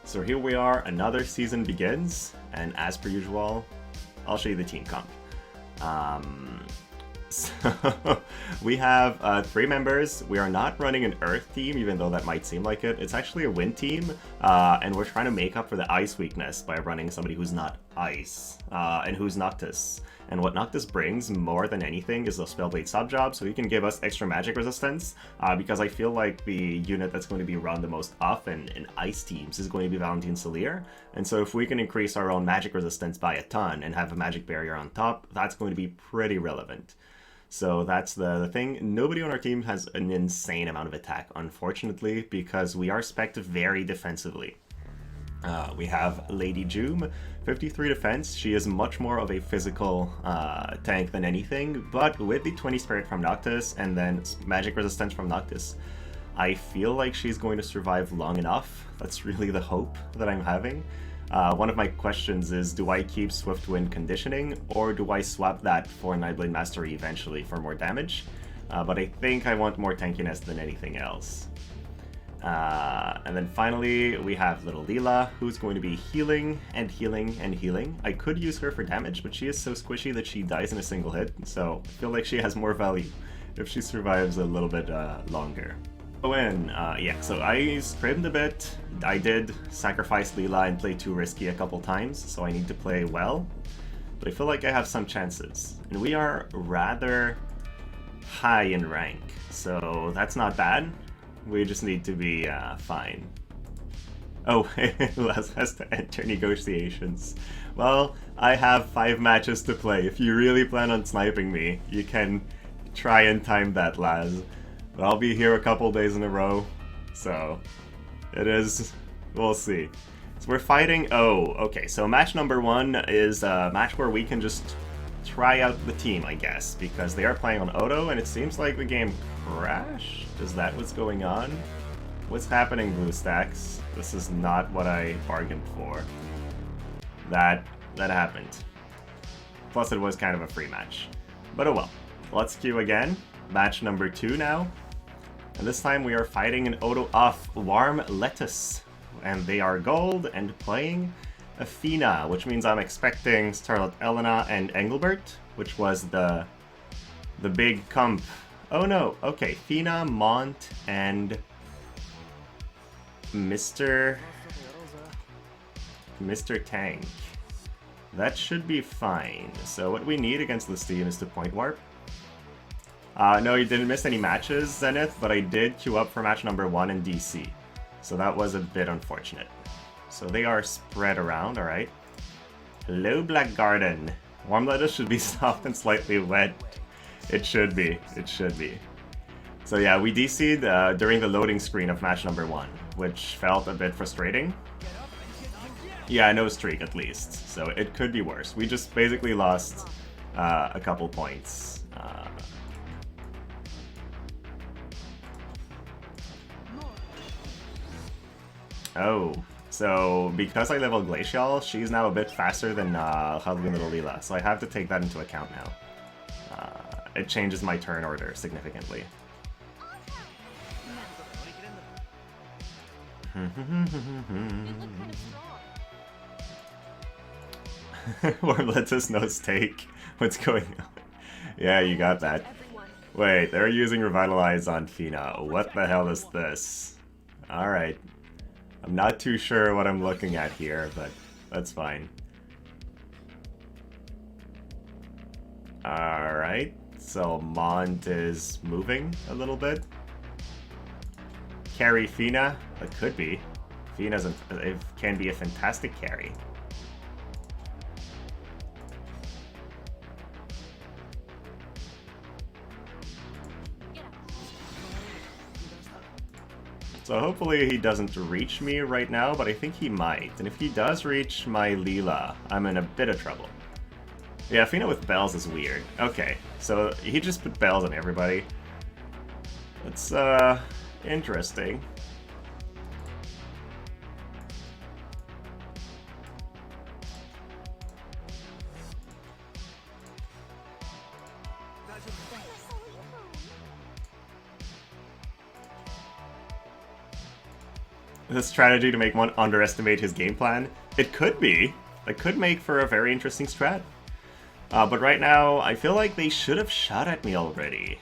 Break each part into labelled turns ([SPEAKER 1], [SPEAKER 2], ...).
[SPEAKER 1] So here we are, another season begins, and as per usual, I'll show you the team comp. So we have 3 members. We are not running an Earth team, even though that might seem like it. It's actually a Wind team, and we're trying to make up for the Ice weakness by running somebody who's not Ice, and who's Noctis. And what Noctis brings, more than anything, is a Spellblade sub-job, so he can give us extra magic resistance, because I feel like the unit that's going to be run the most often in Ice teams is going to be Valentine Solier. And so if we can increase our own magic resistance by a ton and have a magic barrier on top, that's going to be pretty relevant. So that's the thing. Nobody on our team has an insane amount of attack, unfortunately, because we are spec'd very defensively. We have Lady Joom, 53 defense. She is much more of a physical tank than anything, but with the 20 spirit from Noctis and then magic resistance from Noctis, I feel like she's going to survive long enough. That's really the hope that I'm having. One of my questions is, do I keep Swift Wind conditioning, or do I swap that for Nightblade Mastery eventually for more damage? But I think I want more tankiness than anything else. And then finally, we have little Leela, who's going to be healing and healing and healing. I could use her for damage, but she is so squishy that she dies in a single hit, so I feel like she has more value if she survives a little bit longer. Oh, and yeah, so I scrimmed a bit. I did sacrifice Leela and play too risky a couple times, so I need to play well. But I feel like I have some chances. And we are rather high in rank, so that's not bad. We just need to be fine. Oh, Les has to enter negotiations. Well, I have 5 matches to play. If you really plan on sniping me, you can try and time that, Laz. But I'll be here a couple days in a row, so it is, we'll see. So we're fighting, oh, okay, so match number 1 is a match where we can just try out the team, I guess, because they are playing on auto, and it seems like the game crashed. Is that what's going on? What's happening, BlueStacks? This is not what I bargained for. That happened. Plus it was kind of a free match. But oh well. Let's queue again. Match number 2 now. And this time we are fighting an auto off Warm Lettuce. And they are gold and playing a Fina, which means I'm expecting Starlet Elena and Engelbert, which was the big comp. Oh no, okay, Fina, Mont, and Mr. Tank. That should be fine. So what we need against this team is to point warp. No, you didn't miss any matches, Zenith, but I did queue up for match number 1 in DC. So that was a bit unfortunate. So they are spread around, alright. Hello, Black Garden. Warm lettuce should be soft and slightly wet. It should be. It should be. So yeah, we DC'd during the loading screen of match number 1, which felt a bit frustrating. Yeah, no streak at least, so it could be worse. We just basically lost a couple points. Oh, so because I leveled Glacial, she's now a bit faster than Huddling Little Leela, so I have to take that into account now. It changes my turn order significantly. Warm lettuce, no steak. What's going on? Yeah, you got that. Wait, they're using Revitalize on Fina. What the hell is this? Alright. I'm not too sure what I'm looking at here, but that's fine. Alright. So Mont is moving a little bit. Carry Fina? It could be. Fina can be a fantastic carry. So hopefully he doesn't reach me right now, but I think he might. And if he does reach my Leela, I'm in a bit of trouble. Yeah, Fina with bells is weird. Okay, so he just put bells on everybody. That's, interesting. the strategy to make one underestimate his game plan? It could be. It could make for a very interesting strat. But right now, I feel like they should have shot at me already.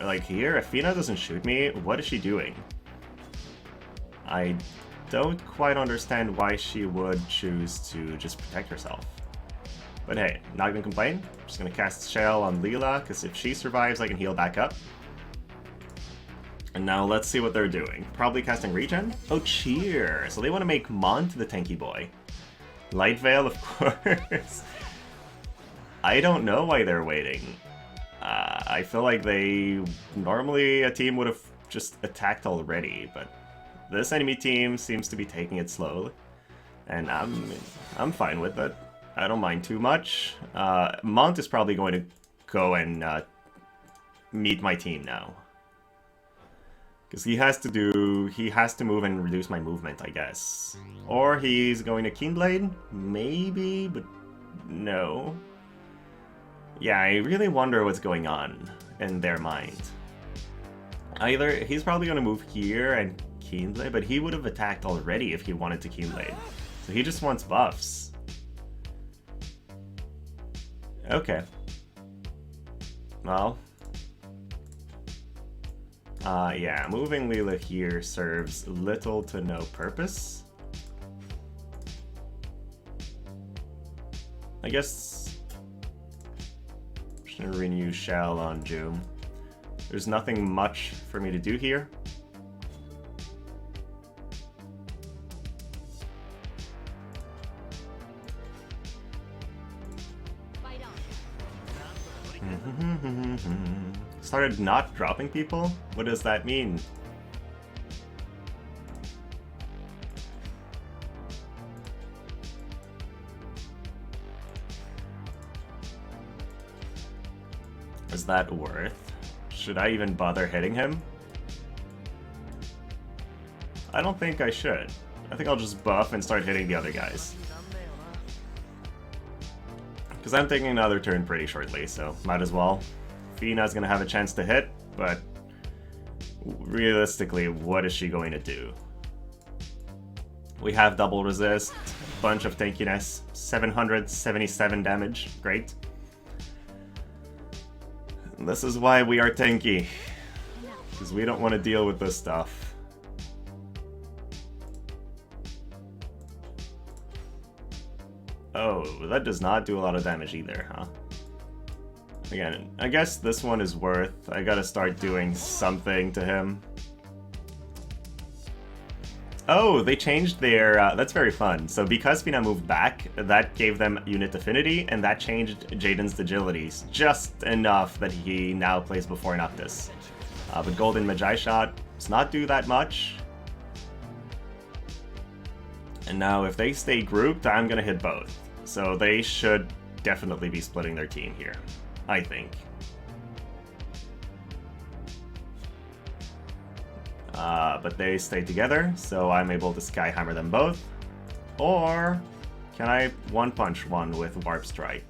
[SPEAKER 1] Like here, if Fina doesn't shoot me, what is she doing? I don't quite understand why she would choose to just protect herself. But hey, not gonna complain. Just gonna cast Shell on Leela, because if she survives, I can heal back up. And now let's see what they're doing. Probably casting Regen? Oh, cheer! So they want to make Mont the tanky boy. Light Veil, of course. I don't know why they're waiting. I feel like normally a team would have just attacked already, but this enemy team seems to be taking it slowly. And I'm fine with it. I don't mind too much. Mont is probably going to go and meet my team now. Because he has to move and reduce my movement, I guess. Or he's going to Keenblade? Maybe, but no. Yeah, I really wonder what's going on in their mind. Either he's probably going to move here and Keenblade, but he would have attacked already if he wanted to Keenblade. So he just wants buffs. Okay. Well. Yeah, moving Leela here serves little to no purpose. I guess I'm just gonna renew Shell on Joom. There's nothing much for me to do here. Started not dropping people? What does that mean? Is that worth? Should I even bother hitting him? I don't think I should. I think I'll just buff and start hitting the other guys. Because I'm taking another turn pretty shortly, so might as well. Fina's gonna have a chance to hit, but realistically, what is she going to do? We have double resist, bunch of tankiness, 777 damage, great. And this is why we are tanky, because we don't want to deal with this stuff. Oh, that does not do a lot of damage either, huh? Again, I guess this one is worth. I gotta start doing something to him. Oh, they changed their... that's very fun. So because Fina moved back, that gave them unit affinity, and that changed Jayden's agilities just enough that he now plays before Noctis. But Golden Magi Shot does not do that much. And now if they stay grouped, I'm gonna hit both. So they should definitely be splitting their team here, I think. But they stay together, so I'm able to Skyhammer them both. Or can I one-punch one with Warp Strike?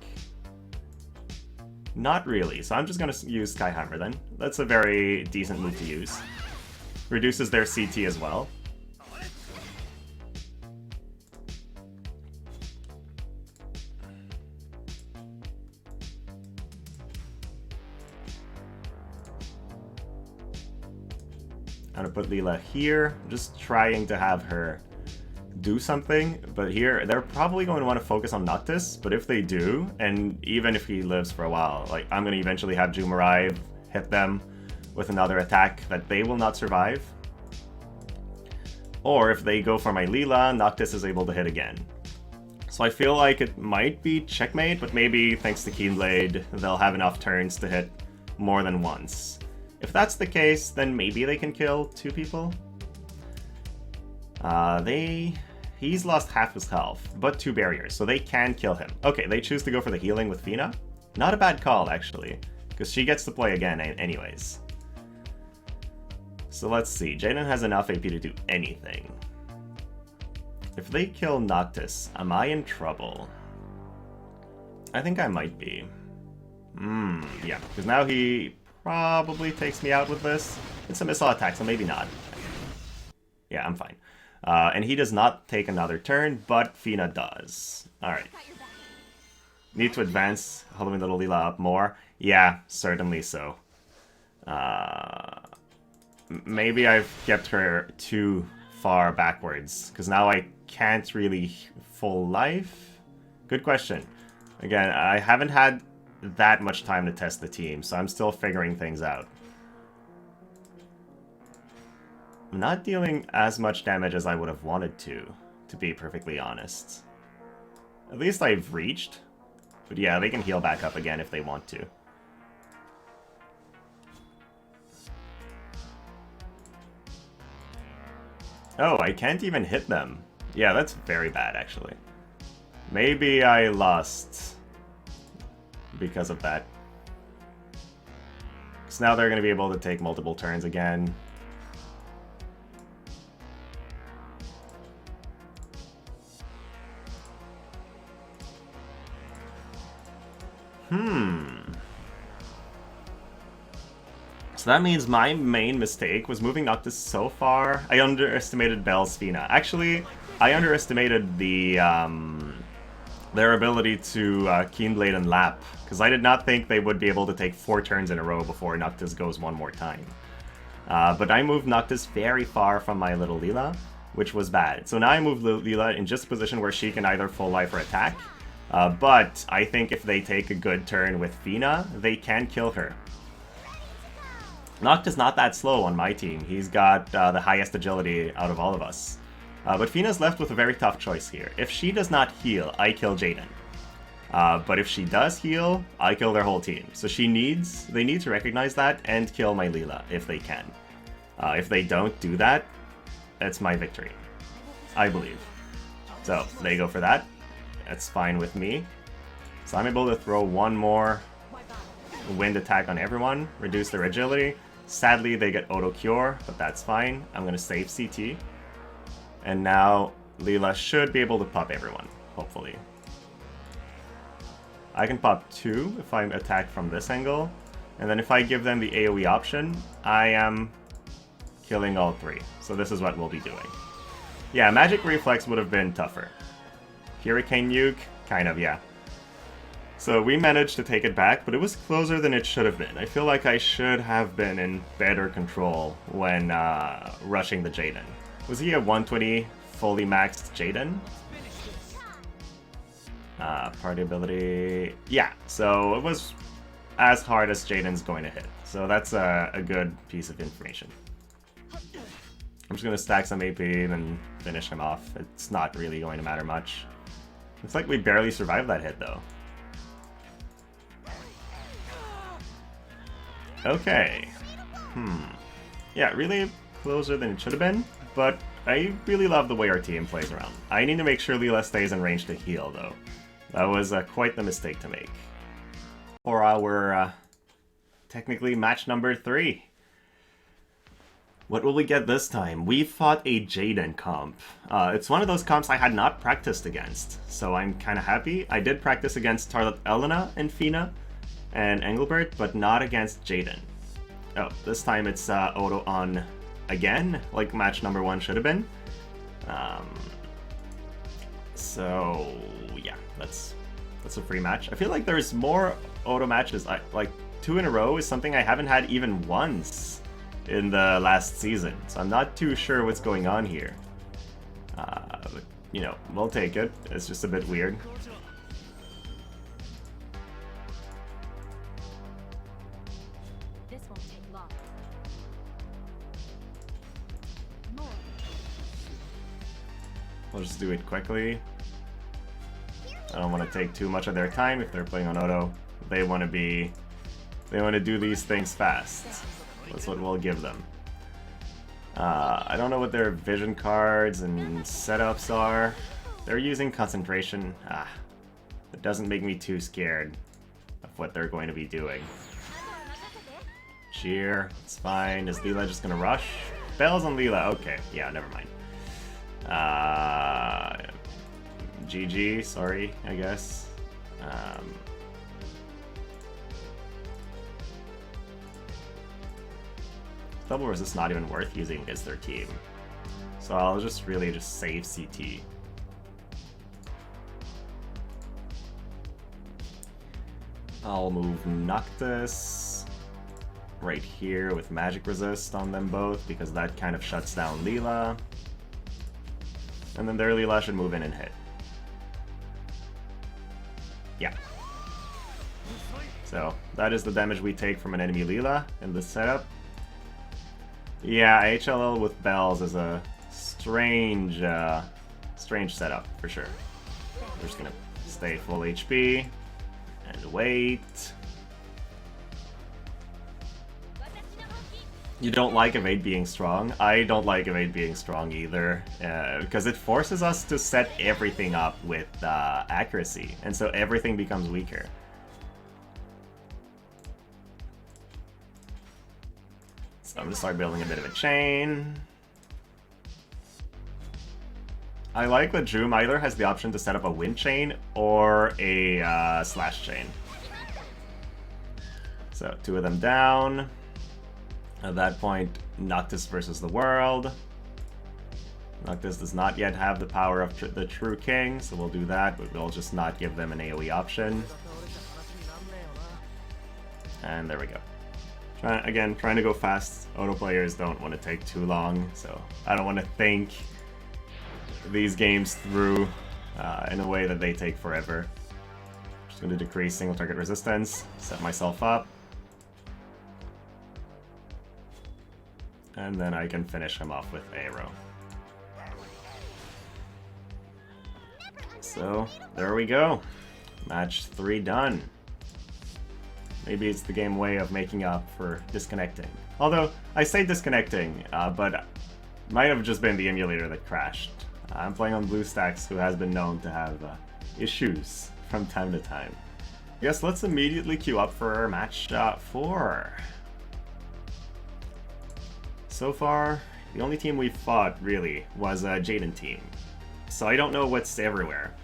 [SPEAKER 1] Not really, so I'm just gonna use Skyhammer then. That's a very decent move to use. Reduces their CT as well. I'm gonna put Leela here, just trying to have her do something, but here, they're probably going to want to focus on Noctis, but if they do, and even if he lives for a while, like, I'm gonna eventually have Joom arrive, hit them with another attack that they will not survive. Or if they go for my Leela, Noctis is able to hit again. So I feel like it might be checkmate, but maybe thanks to Keenblade, they'll have enough turns to hit more than once. If that's the case, then maybe they can kill two people. He's lost half his health, but 2 barriers, so they can kill him. Okay, they choose to go for the healing with Fina. Not a bad call, actually, because she gets to play again anyways. So let's see, Jayden has enough AP to do anything. If they kill Noctis, am I in trouble? I think I might be. Yeah, because now he probably takes me out with this. It's a missile attack, so maybe not. Yeah, I'm fine. And he does not take another turn, but Fina does. Alright. Need to advance Halloween Little Leela up more? Yeah, certainly so. Maybe I've kept her too far backwards, because now I can't really full life? Good question. Again, I haven't had that much time to test the team, so I'm still figuring things out. I'm not dealing as much damage as I would have wanted to be perfectly honest. At least I've reached. But yeah, they can heal back up again if they want to. Oh, I can't even hit them. Yeah, that's very bad, actually. Maybe I lost because of that. Because now they're going to be able to take multiple turns again. So that means my main mistake was moving Noctis so far. I underestimated Belle's Fina. Actually, I underestimated their ability to Keenblade and Lap, because I did not think they would be able to take 4 turns in a row before Noctis goes one more time. But I moved Noctis very far from my little Leela, which was bad. So now I moved Leela in just a position where she can either full life or attack. But I think if they take a good turn with Fina, they can kill her. Noctis not that slow on my team. He's got the highest agility out of all of us. But Fina's left with a very tough choice here. If she does not heal, I kill Jayden. But if she does heal, I kill their whole team. So they need to recognize that and kill my Leela if they can. If they don't do that, that's my victory. I believe. So they go for that. That's fine with me. So I'm able to throw one more wind attack on everyone, reduce their agility. Sadly, they get auto cure, but that's fine. I'm going to save CT. And now Leela should be able to pop everyone, hopefully. I can pop 2 if I attack from this angle. And then if I give them the AoE option, I am killing all 3. So this is what we'll be doing. Yeah, Magic Reflex would have been tougher. Hurricane Nuke, kind of, yeah. So we managed to take it back, but it was closer than it should have been. I feel like I should have been in better control when rushing the Jayden. Was he a 120 fully maxed Jayden? Party ability... Yeah, so it was as hard as Jayden's going to hit. So that's a good piece of information. I'm just going to stack some AP and finish him off. It's not really going to matter much. Looks like we barely survived that hit, though. Okay. Yeah, really closer than it should have been, but I really love the way our team plays around. I need to make sure Leela stays in range to heal, though. That was quite the mistake to make. For our, technically match number 3. What will we get this time? We fought a Jayden comp. It's one of those comps I had not practiced against, so I'm kind of happy. I did practice against Tarlet Elena and Fina and Engelbert, but not against Jayden. Oh, this time it's auto on again, like match number 1 should have been. So yeah, that's a free match. I feel like there's more auto matches. Like 2 in a row is something I haven't had even once in the last season, so I'm not too sure what's going on here. But, you know, we'll take it. It's just a bit weird. We'll just do it quickly. I don't want to take too much of their time if they're playing on auto. They want to do these things fast. That's what we'll give them. I don't know what their vision cards and setups are. They're using concentration. It doesn't make me too scared of what they're going to be doing. Cheer, it's fine. Is Leela just gonna rush? Belle's on Leela. Okay, yeah, never mind. GG, sorry, I guess. Double resist not even worth using against their team. So I'll just really just save CT. I'll move Noctis right here with Magic Resist on them both, because that kind of shuts down Leela. And then their Leela should move in and hit. Yeah. So that is the damage we take from an enemy Leela in this setup. Yeah, HLL with bells is a strange setup for sure. We're just gonna stay full HP and wait. You don't like evade being strong? I don't like evade being strong either, because it forces us to set everything up with accuracy, and so everything becomes weaker. So I'm gonna start building a bit of a chain. I like that Joom either has the option to set up a wind chain or a slash chain. So 2 of them down. At that point, Noctis versus the world. Noctis does not yet have the power of the True King, so we'll do that, but we'll just not give them an AoE option. And there we go. Trying to go fast. Auto players don't want to take too long, so I don't want to think these games through in a way that they take forever. Just going to decrease single target resistance, set myself up. And then I can finish him off with Arrow. So, there we go. Match 3 done. Maybe it's the game way of making up for disconnecting. Although, I say disconnecting, but might have just been the emulator that crashed. I'm playing on BlueStacks, who has been known to have issues from time to time. I guess let's immediately queue up for match 4. So far, the only team we've fought, really, was a Jayden team. So I don't know what's everywhere.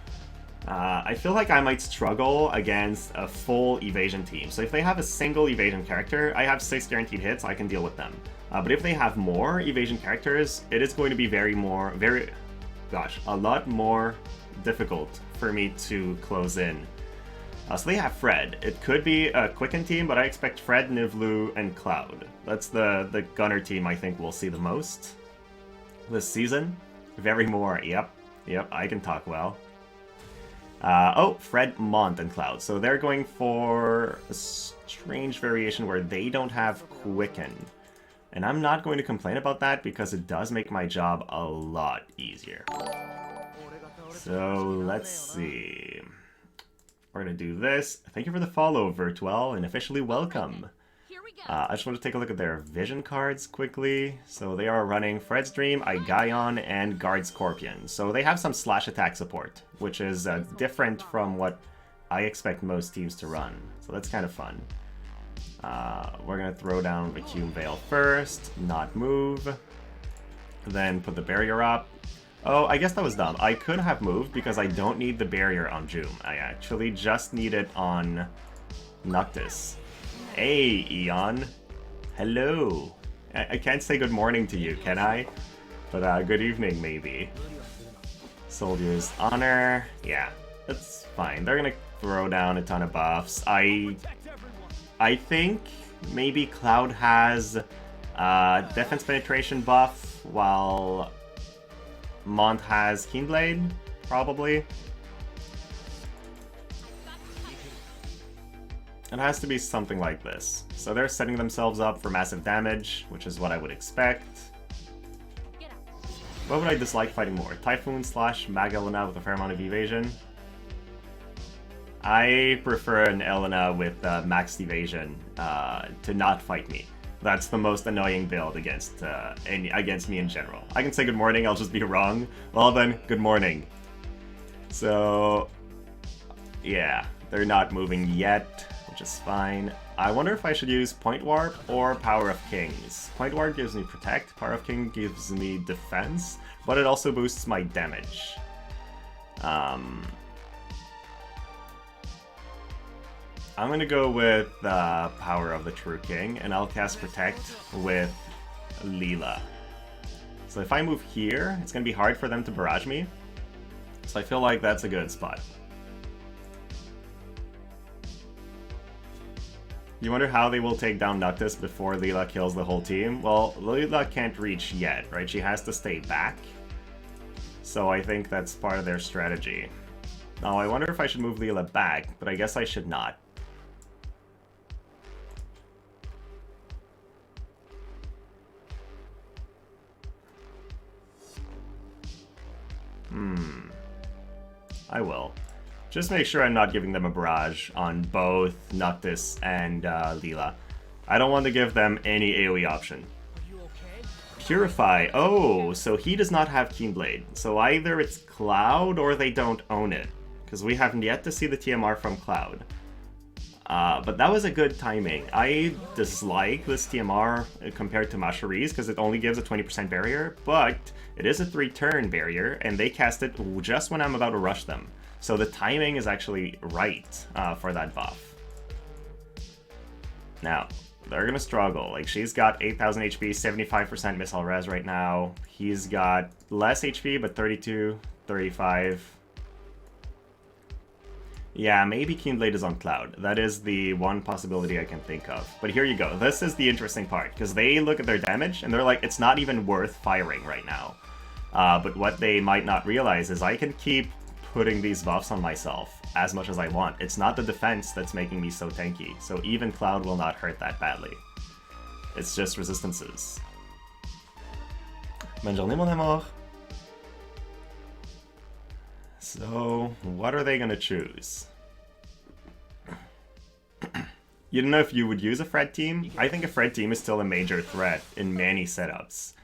[SPEAKER 1] I feel like I might struggle against a full evasion team. So if they have a single evasion character, I have 6 guaranteed hits, I can deal with them. But if they have more evasion characters, it is going to be a lot more difficult for me to close in. So they have Fred. It could be a Quicken team, but I expect Fred, Nivlu, and Cloud. That's the Gunner team I think we'll see the most this season. Very more, yep, I can talk well. Oh, Fred, Mont, and Cloud. So they're going for a strange variation where they don't have Quicken. And I'm not going to complain about that because it does make my job a lot easier. So let's see. We're going to do this. Thank you for the follow, Virtual, and officially welcome. I just want to take a look at their vision cards quickly. So they are running Fred's Dream, Igaion, and Guard Scorpion. So they have some slash attack support, which is different from what I expect most teams to run. So that's kind of fun. We're going to throw down Vacuum Veil first, not move, then put the barrier up. Oh, I guess that was dumb. I could have moved because I don't need the barrier on Joom. I actually just need it on Noctis. Hey, Eon. Hello. I can't say good morning to you, can I? But good evening, maybe. Soldier's Honor. Yeah, that's fine. They're gonna throw down a ton of buffs. I think maybe Cloud has defense penetration buff, while Mont has Keenblade, probably. It has to be something like this. So they're setting themselves up for massive damage, which is what I would expect. What would I dislike fighting more? Typhoon / Mag Elena with a fair amount of evasion? I prefer an Elena with maxed evasion to not fight me. That's the most annoying build against me in general. I can say good morning, I'll just be wrong. Well then, good morning. So, yeah, they're not moving yet, which is fine. I wonder if I should use Point Warp or Power of Kings. Point Warp gives me Protect, Power of King gives me Defense, but it also boosts my damage. I'm gonna go with Power of the True King, and I'll cast Protect with Leela. So So if I move here, it's going to be hard for them to barrage me. So I feel like that's a good spot. You wonder how they will take down Noctis before Leela kills the whole team? Well, Leela can't reach yet, right? She has to stay back. So I think that's part of their strategy. Now, I wonder if I should move Leela back, but I guess I should not. I will. Just make sure I'm not giving them a barrage on both Noctis and Leela. I don't want to give them any AoE option. Purify. Oh, so he does not have Keenblade. So either it's Cloud or they don't own it. Because we haven't yet to see the TMR from Cloud. But that was a good timing. I dislike this TMR compared to Mashari's because it only gives a 20% barrier, but it is a 3-turn barrier, and they cast it just when I'm about to rush them. So the timing is actually right for that buff. Now, they're gonna struggle. Like, she's got 8,000 HP, 75% missile res right now. He's got less HP, but 32, 35. Yeah, maybe Keenblade is on Cloud. That is the one possibility I can think of. But here you go. This is the interesting part, because they look at their damage, and they're like, it's not even worth firing right now. But what they might not realize is I can keep putting these buffs on myself as much as I want. It's not the defense that's making me so tanky, so even Cloud will not hurt that badly. It's just resistances. Bonne journée, mon amour. So, what are they going to choose? You don't know if you would use a Fred team? I think a Fred team is still a major threat in many setups.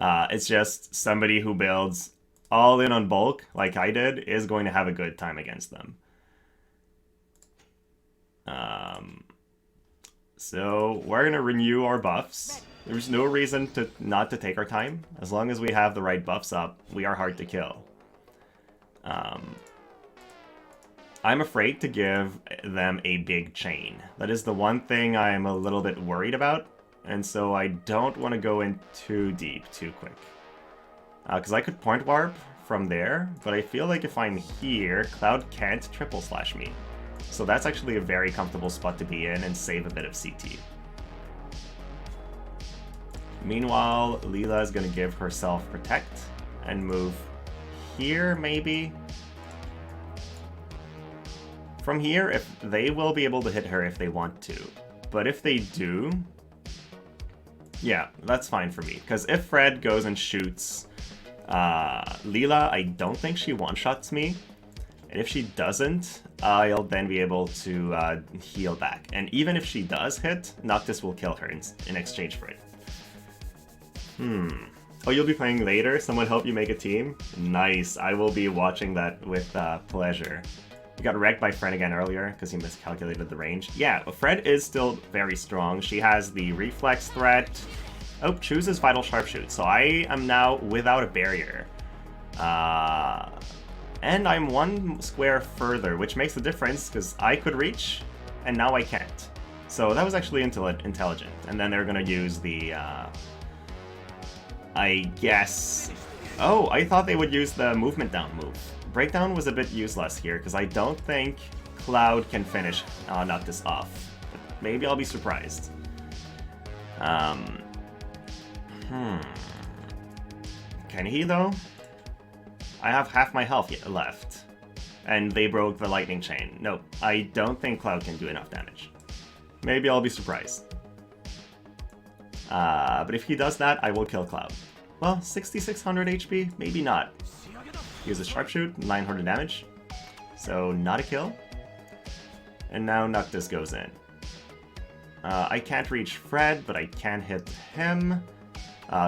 [SPEAKER 1] It's just somebody who builds all in on bulk, like I did, is going to have a good time against them. So, we're going to renew our buffs. There's no reason not to take our time. As long as we have the right buffs up, we are hard to kill. I'm afraid to give them a big chain. That is the one thing I'm a little bit worried about, and so I don't want to go in too deep too quick. Because I could point warp from there, but I feel like if I'm here, Cloud can't triple slash me. So that's actually a very comfortable spot to be in and save a bit of CT. Meanwhile, Leela is going to give herself Protect and move here, maybe. From here, if they will be able to hit her if they want to. But if they do, yeah, that's fine for me. Because if Fred goes and shoots Leela, I don't think she one-shots me. And if she doesn't, I'll then be able to heal back. And even if she does hit, Noctis will kill her in exchange for it. Oh, you'll be playing later? Someone help you make a team? Nice. I will be watching that with pleasure. You got wrecked by Fred again earlier because he miscalculated the range. Yeah, but Fred is still very strong. She has the reflex threat. Oh, chooses Vital Sharpshoot. So I am now without a barrier. And I'm one square further, which makes a difference because I could reach and now I can't. So that was actually intelligent. And then they're going to use the... I guess... Oh, I thought they would use the movement down move. Breakdown was a bit useless here, because I don't think Cloud can finish Noctis off. But maybe I'll be surprised. Can he, though? I have half my health left. And they broke the lightning chain. Nope, I don't think Cloud can do enough damage. Maybe I'll be surprised. But if he does that, I will kill Cloud. Well, 6,600 HP? Maybe not. Use a Sharpshoot, 900 damage. So, not a kill. And now Noctis goes in. I can't reach Fred, but I can hit him.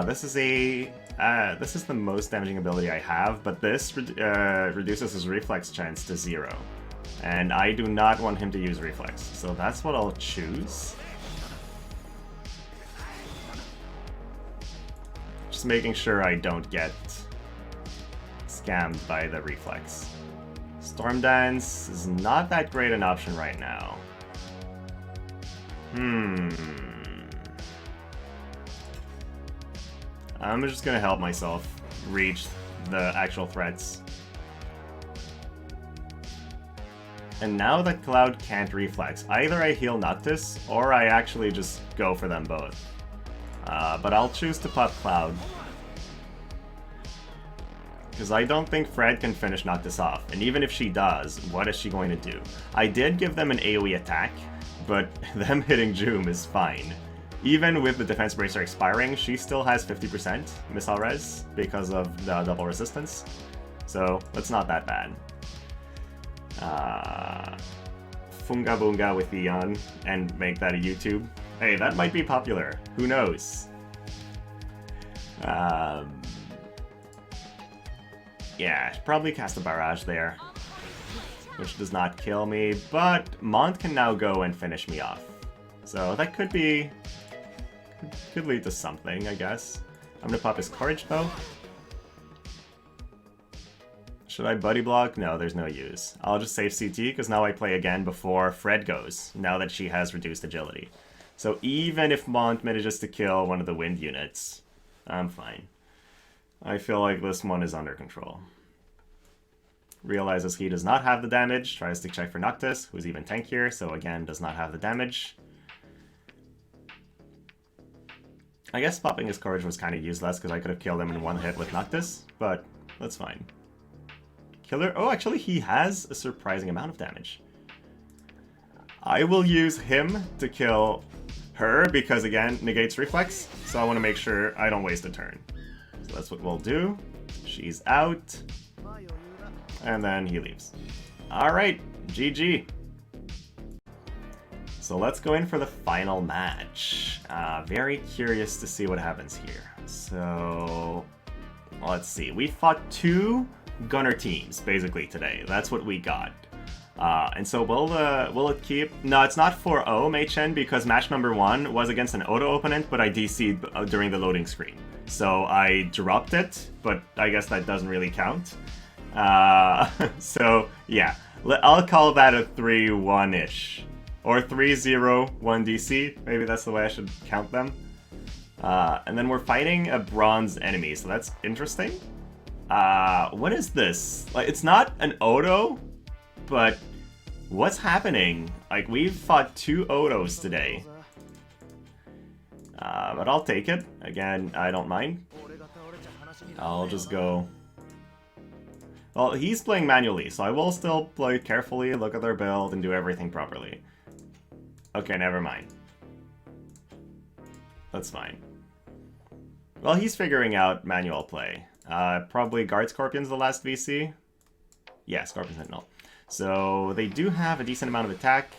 [SPEAKER 1] This is the most damaging ability I have, but this reduces his reflex chance to 0. And I do not want him to use reflex, so that's what I'll choose. Just making sure I don't get scammed by the reflex. Storm Dance is not that great an option right now. I'm just gonna help myself reach the actual threats. And now that Cloud can't reflex, either I heal Noctis, or I actually just go for them both. But I'll choose to pop Cloud. Because I don't think Fred can finish Noctis off, and even if she does, what is she going to do? I did give them an AoE attack, but them hitting Joom is fine. Even with the defense bracer expiring, she still has 50% missile res because of the double resistance. So, that's not that bad. Funga Boonga with Eon and make that a YouTube. Hey, that might be popular. Who knows? Yeah, probably cast a barrage there, which does not kill me, but Mont can now go and finish me off. So that could be... could lead to something, I guess. I'm gonna pop his Courage, though. Should I buddy block? No, there's no use. I'll just save CT, because now I play again before Fred goes, now that she has reduced agility. So even if Mont manages to kill one of the wind units, I'm fine. I feel like this one is under control. Realizes he does not have the damage, tries to check for Noctis, who's even tankier, so again, does not have the damage. I guess popping his Courage was kind of useless, because I could have killed him in one hit with Noctis, but that's fine. Killer... oh, actually, he has a surprising amount of damage. I will use him to kill her, because again, negates reflex, so I want to make sure I don't waste a turn. So that's what we'll do. She's out. And then he leaves. Alright, GG. So let's go in for the final match. Very curious to see what happens here. So, let's see. We fought 2 gunner teams, basically, today. That's what we got. And so will it keep... no, it's not 4-0, Mei Chen, because match number 1 was against an auto opponent, but I DC'd during the loading screen. So I dropped it, but I guess that doesn't really count. So, yeah. I'll call that a 3-1-ish. Or 3-0-1 DC. Maybe that's the way I should count them. And then we're fighting a bronze enemy, so that's interesting. What is this? Like, it's not an auto, but what's happening? Like, we've fought 2 autos today. But I'll take it. Again, I don't mind. I'll just go... well, he's playing manually, so I will still play carefully, look at their build, and do everything properly. Okay, never mind. That's fine. Well, he's figuring out manual play. Probably Guard Scorpion's the last VC. Yeah, Scorpion Sentinel. So they do have a decent amount of attack.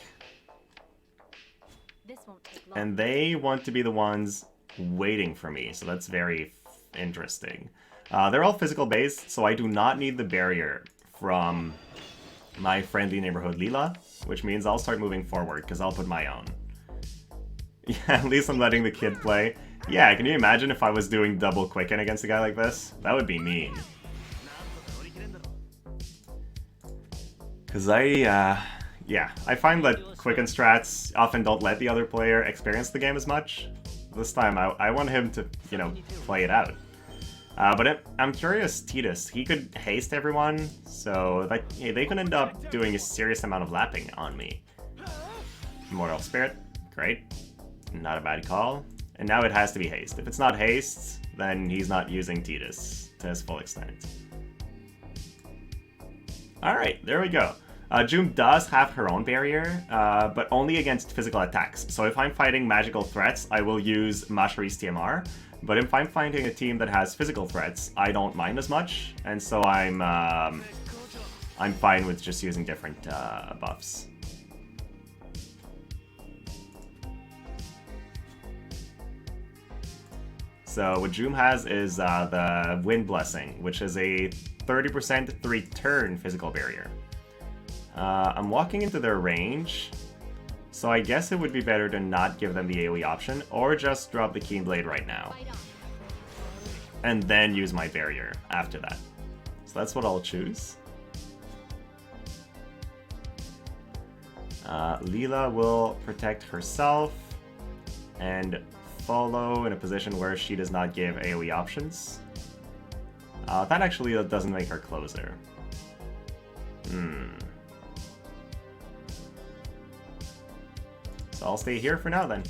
[SPEAKER 2] This won't take long.
[SPEAKER 1] And they want to be the ones waiting for me, so that's very interesting. They're all physical based, so I do not need the barrier from my friendly neighborhood Lila, which means I'll start moving forward, because I'll put my own. Yeah, at least I'm letting the kid play. Yeah, can you imagine if I was doing double Quicken against a guy like this? That would be mean. Because yeah, I find that Quicken strats often don't let the other player experience the game as much. This time, I want him to, you know, play it out. But I'm curious, Tidus, he could haste everyone, so they could end up doing a serious amount of lapping on me. Immortal Spirit, great. Not a bad call. And now it has to be haste. If it's not haste, then he's not using Tidus to his full extent. Alright, there we go. Joom does have her own barrier, but only against physical attacks. So if I'm fighting magical threats, I will use Mashari's TMR. But if I'm fighting a team that has physical threats, I don't mind as much, and so I'm fine with just using different buffs. So what Joom has is the Wind Blessing, which is a 30% return physical barrier. I'm walking into their range, so I guess it would be better to not give them the AoE option, or just drop the Keen Blade right now. And then use my barrier after that. So that's what I'll choose. Leela will protect herself, and follow in a position where she does not give AoE options. That actually doesn't make her closer. So I'll stay here for now then.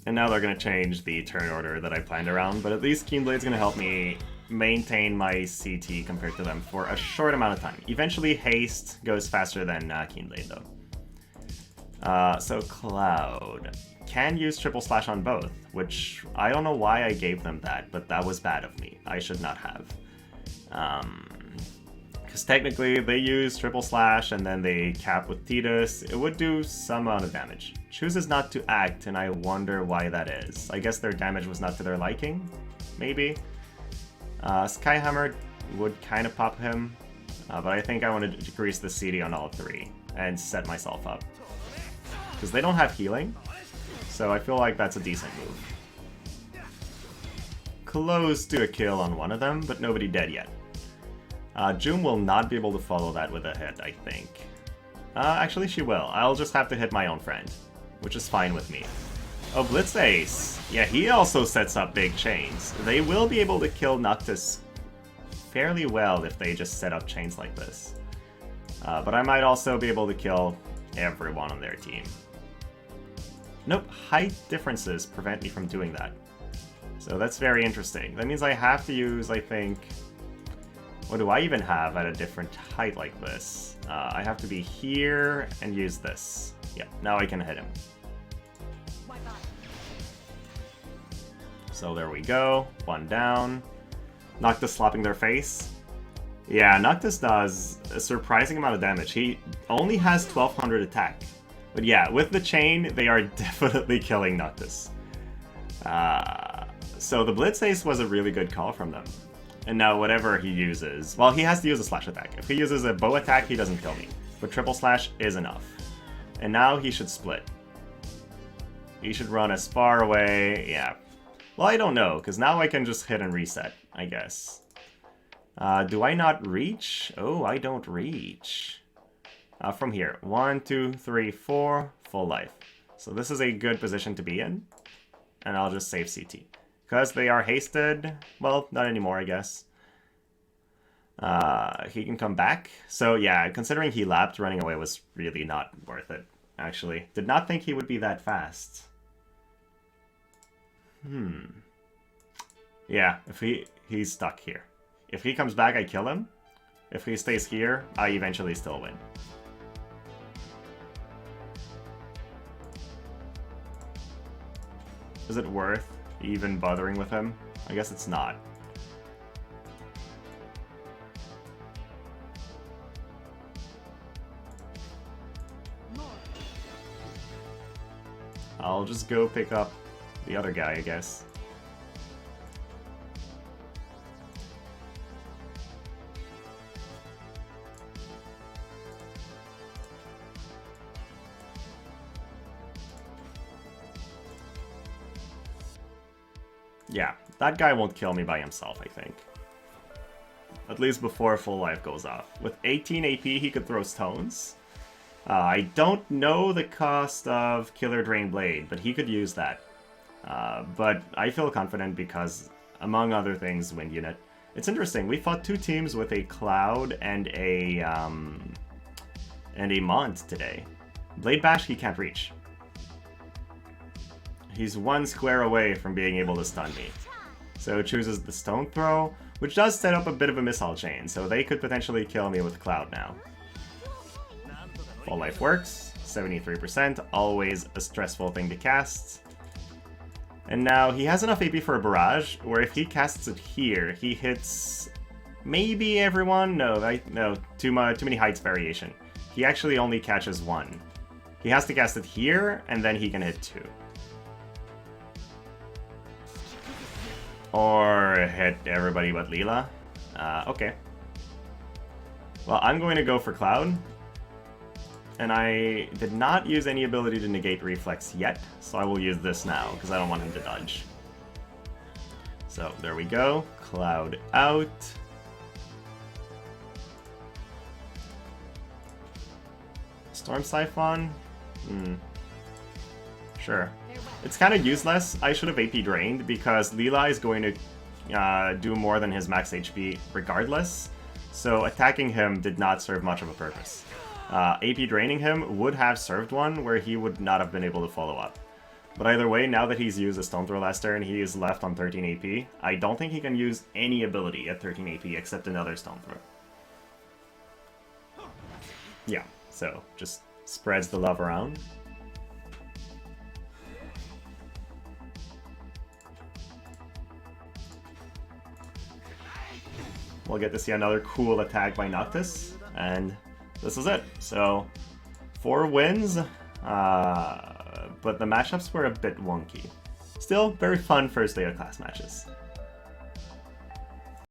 [SPEAKER 1] And now they're going to change the turn order that I planned around, but at least Keenblade's going to help me maintain my CT compared to them for a short amount of time. Eventually, Haste goes faster than Keenblade, though. So Cloud can use triple slash on both, which I don't know why I gave them that, but that was bad of me. I should not have. Because technically, they use triple slash and then they cap with Tidus. It would do some amount of damage. Chooses not to act, and I wonder why that is. I guess their damage was not to their liking, maybe. Skyhammer would kind of pop him, but I think I want to decrease the CD on all three and set myself up. Because they don't have healing, so I feel like that's a decent move. Close to a kill on one of them, but nobody dead yet. June will not be able to follow that with a hit, I think. Actually, she will. I'll just have to hit my own friend, which is fine with me. Oh, Blitz Ace. Yeah, he also sets up big chains. They will be able to kill Noctis fairly well if they just set up chains like this. But I might also be able to kill everyone on their team. Nope, height differences prevent me from doing that. So that's very interesting. That means I have to use, I think... What do I even have at a different height like this? I have to be here and use this. Yeah, now I can hit him. So there we go. One down. Noctis slapping their face. Yeah, Noctis does a surprising amount of damage. He only has 1200 attack. But yeah, with the chain, they are definitely killing Noctis. So the Blitz Ace was a really good call from them. And now whatever he uses... Well, he has to use a slash attack. If he uses a bow attack, he doesn't kill me. But triple slash is enough. And now he should split. He should run as far away... Yeah. Well, I don't know, because now I can just hit and reset, I guess. Do I not reach? Oh, I don't reach. From here. 1, 2, 3, 4. Full life. So this is a good position to be in. And I'll just save CT. Because they are hasted. Well, not anymore, I guess. He can come back. So yeah, considering he lapped, running away was really not worth it, actually. Did not think he would be that fast. Yeah, if he's stuck here. If he comes back, I kill him. If he stays here, I eventually still win. Is it worth even bothering with him? I guess it's not. I'll just go pick up the other guy, I guess. Yeah, that guy won't kill me by himself, I think. At least before full life goes off. With 18 AP, he could throw stones. I don't know the cost of Killer Drain Blade, but he could use that. But I feel confident because, among other things, Wind Unit. It's interesting, we fought two teams with a Cloud and a Mont today. Blade Bash, he can't reach. He's one square away from being able to stun me. So it chooses the Stone Throw, which does set up a bit of a missile chain, so they could potentially kill me with Cloud now. Full life works, 73%, always a stressful thing to cast. And now he has enough AP for a barrage, where if he casts it here, he hits maybe everyone? No, too many heights variation. He actually only catches one. He has to cast it here, and then he can hit two. Or hit everybody but Leela. Okay. Well, I'm going to go for Cloud. And I did not use any ability to negate Reflex yet, so I will use this now, because I don't want him to dodge. So, there we go. Cloud out. Storm Siphon? Sure. It's kind of useless. I should have AP drained because Leela is going to do more than his max HP regardless. So attacking him did not serve much of a purpose. AP draining him would have served one where he would not have been able to follow up. But either way, now that he's used a Stone Throw last turn, he is left on 13 AP. I don't think he can use any ability at 13 AP except another Stone Throw. Yeah, so just spreads the love around. We'll get to see another cool attack by Noctis, and this is it. So, 4 wins, but the matchups were a bit wonky. Still, very fun first day of class matches.